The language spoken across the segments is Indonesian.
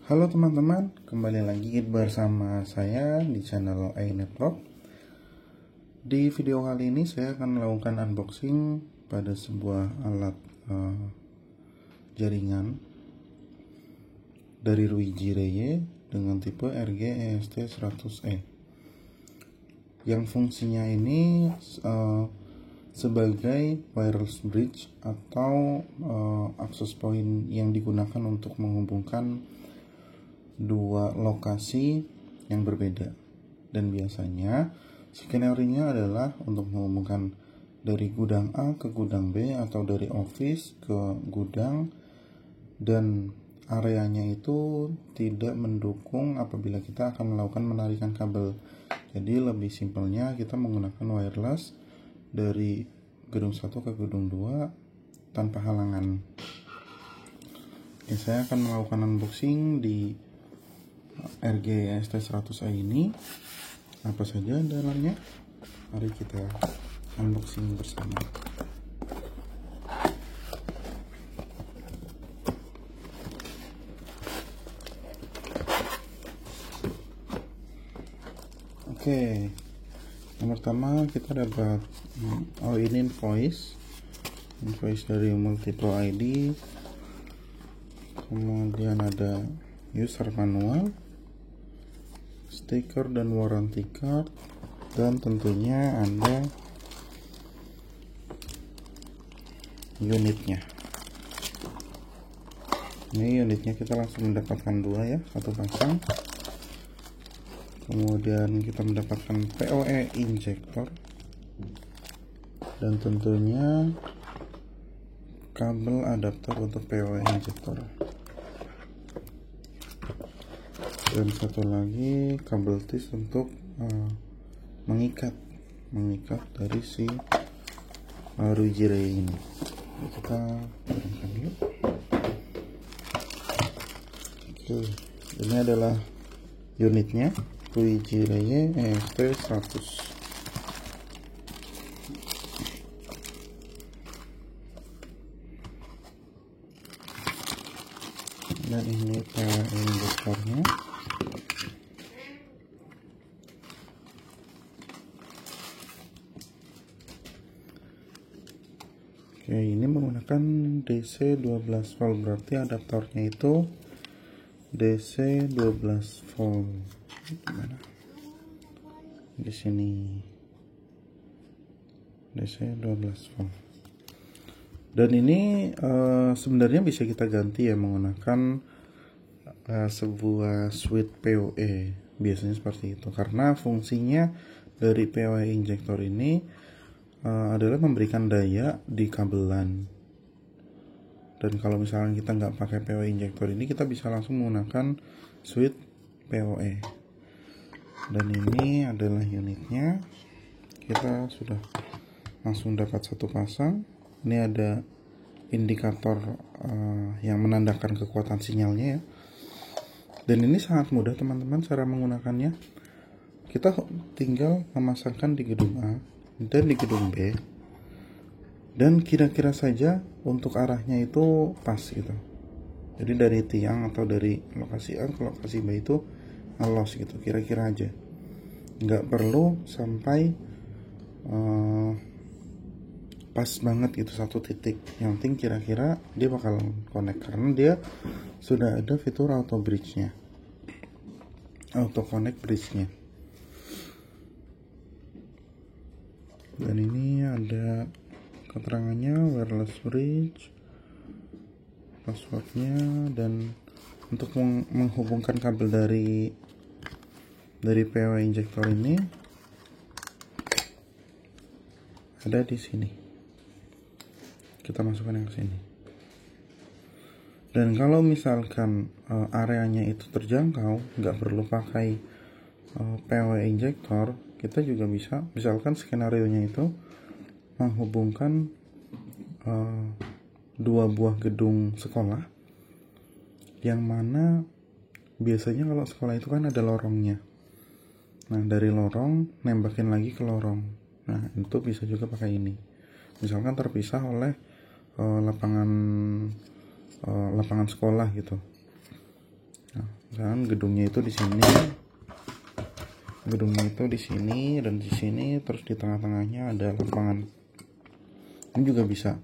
Halo teman-teman, kembali lagi bersama saya di channel iNetwork. Di video kali ini saya akan melakukan unboxing pada sebuah alat jaringan dari Luigi Reye dengan tipe RG-EST100E yang fungsinya ini sebagai wireless bridge atau access point yang digunakan untuk menghubungkan dua lokasi yang berbeda. Dan biasanya skenario-nya adalah untuk menghubungkan dari gudang A ke gudang B atau dari office ke gudang, dan areanya itu tidak mendukung apabila kita akan melakukan menarikan kabel. Jadi lebih simpelnya kita menggunakan wireless dari gedung 1 ke gedung 2 tanpa halangan. Oke, saya akan melakukan unboxing di RG-EST100E ini. Apa saja dalamnya? Mari kita unboxing bersama. Oke, yang pertama kita dapat ini invoice dari Multipro ID, kemudian ada user manual, stiker dan warranty card, dan tentunya ada unitnya. Ini unitnya kita langsung mendapatkan dua ya, satu pasang. Kemudian kita mendapatkan PoE injector dan tentunya kabel adapter untuk PoE injector. Dan satu lagi kabel tis untuk mengikat dari si Luigi Reye ini. Kita turunkan dulu. Oke, ini adalah unitnya Luigi Reye EST100. Dan ini PoE injektornya. Oke, ini menggunakan DC 12 volt, berarti adaptornya itu DC 12 volt. Gimana? Di sini DC 12 volt. Dan ini sebenarnya bisa kita ganti ya menggunakan sebuah switch PoE. Biasanya seperti itu, karena fungsinya dari PoE injektor ini adalah memberikan daya di kabelan. Dan kalau misalnya kita nggak pakai PoE injektor ini, kita bisa langsung menggunakan switch PoE. Dan ini adalah unitnya. Kita sudah langsung dapat satu pasang. Ini ada indikator yang menandakan kekuatan sinyalnya ya. Dan ini sangat mudah teman-teman cara menggunakannya. Kita tinggal memasangkan di gedung A dan di gedung B, dan kira-kira saja untuk arahnya itu pas gitu. Jadi dari tiang atau dari lokasi A ke lokasi B itu los gitu, kira-kira aja, nggak perlu sampai pas banget gitu satu titik. Yang penting kira-kira dia bakal connect, karena dia sudah ada fitur auto bridge-nya, auto connect bridge-nya. Dan ini ada keterangannya, wireless bridge, passwordnya, dan untuk menghubungkan kabel dari PoE injektor ini ada di sini. Kita masukkan yang ke sini. Dan kalau misalkan areanya itu terjangkau, nggak perlu pakai PoE injektor, kita juga bisa, misalkan skenario-nya itu menghubungkan dua buah gedung sekolah, yang mana biasanya kalau sekolah itu kan ada lorongnya. Nah, dari lorong nembakin lagi ke lorong. Nah, itu bisa juga pakai ini. Misalkan terpisah oleh lapangan sekolah gitu. Nah, Misalkan gedungnya itu di sini, dan di sini, terus di tengah-tengahnya ada lapangan. Ini juga bisa.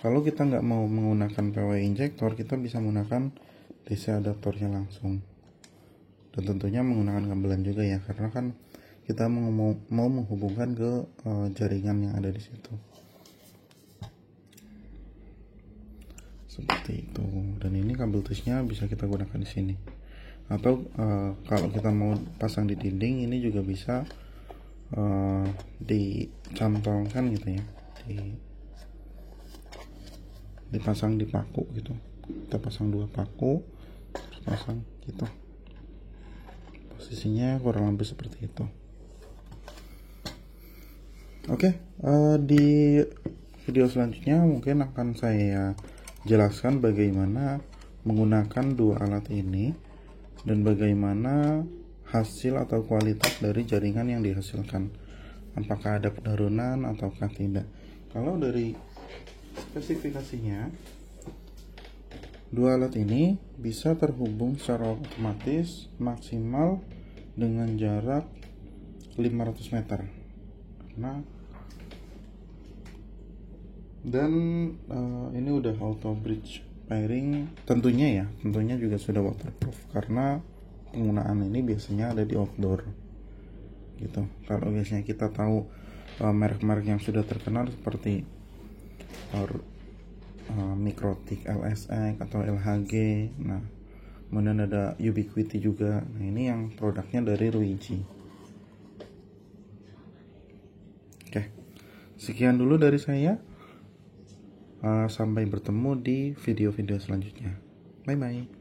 Kalau kita nggak mau menggunakan PWI injektor, kita bisa menggunakan DC adaptornya langsung. Dan tentunya menggunakan kabelan juga ya, karena kan kita mau menghubungkan ke jaringan yang ada di situ. Seperti itu. Dan ini kabel tusnya bisa kita gunakan di sini. Atau kalau kita mau pasang di dinding, ini juga bisa dicantolkan gitu ya. Dipasang di paku gitu. Kita pasang 2 paku, terus pasang gitu. Posisinya kurang lebih seperti itu. Oke, di video selanjutnya mungkin akan saya jelaskan bagaimana menggunakan 2 alat ini dan bagaimana hasil atau kualitas dari jaringan yang dihasilkan. Apakah ada penurunan ataukah tidak. Kalau dari spesifikasinya, 2 alat ini bisa terhubung secara otomatis maksimal dengan jarak 500 meter. Dan ini udah auto bridge pairing, tentunya juga sudah waterproof karena penggunaan ini biasanya ada di outdoor gitu. Kalau biasanya kita tahu merek-merek yang sudah terkenal seperti Mikrotik, LSX atau LHG. Nah, kemudian ada Ubiquiti juga. Nah, ini yang produknya dari Ruiji. Oke, sekian dulu dari saya. Sampai bertemu di video-video selanjutnya. Bye bye.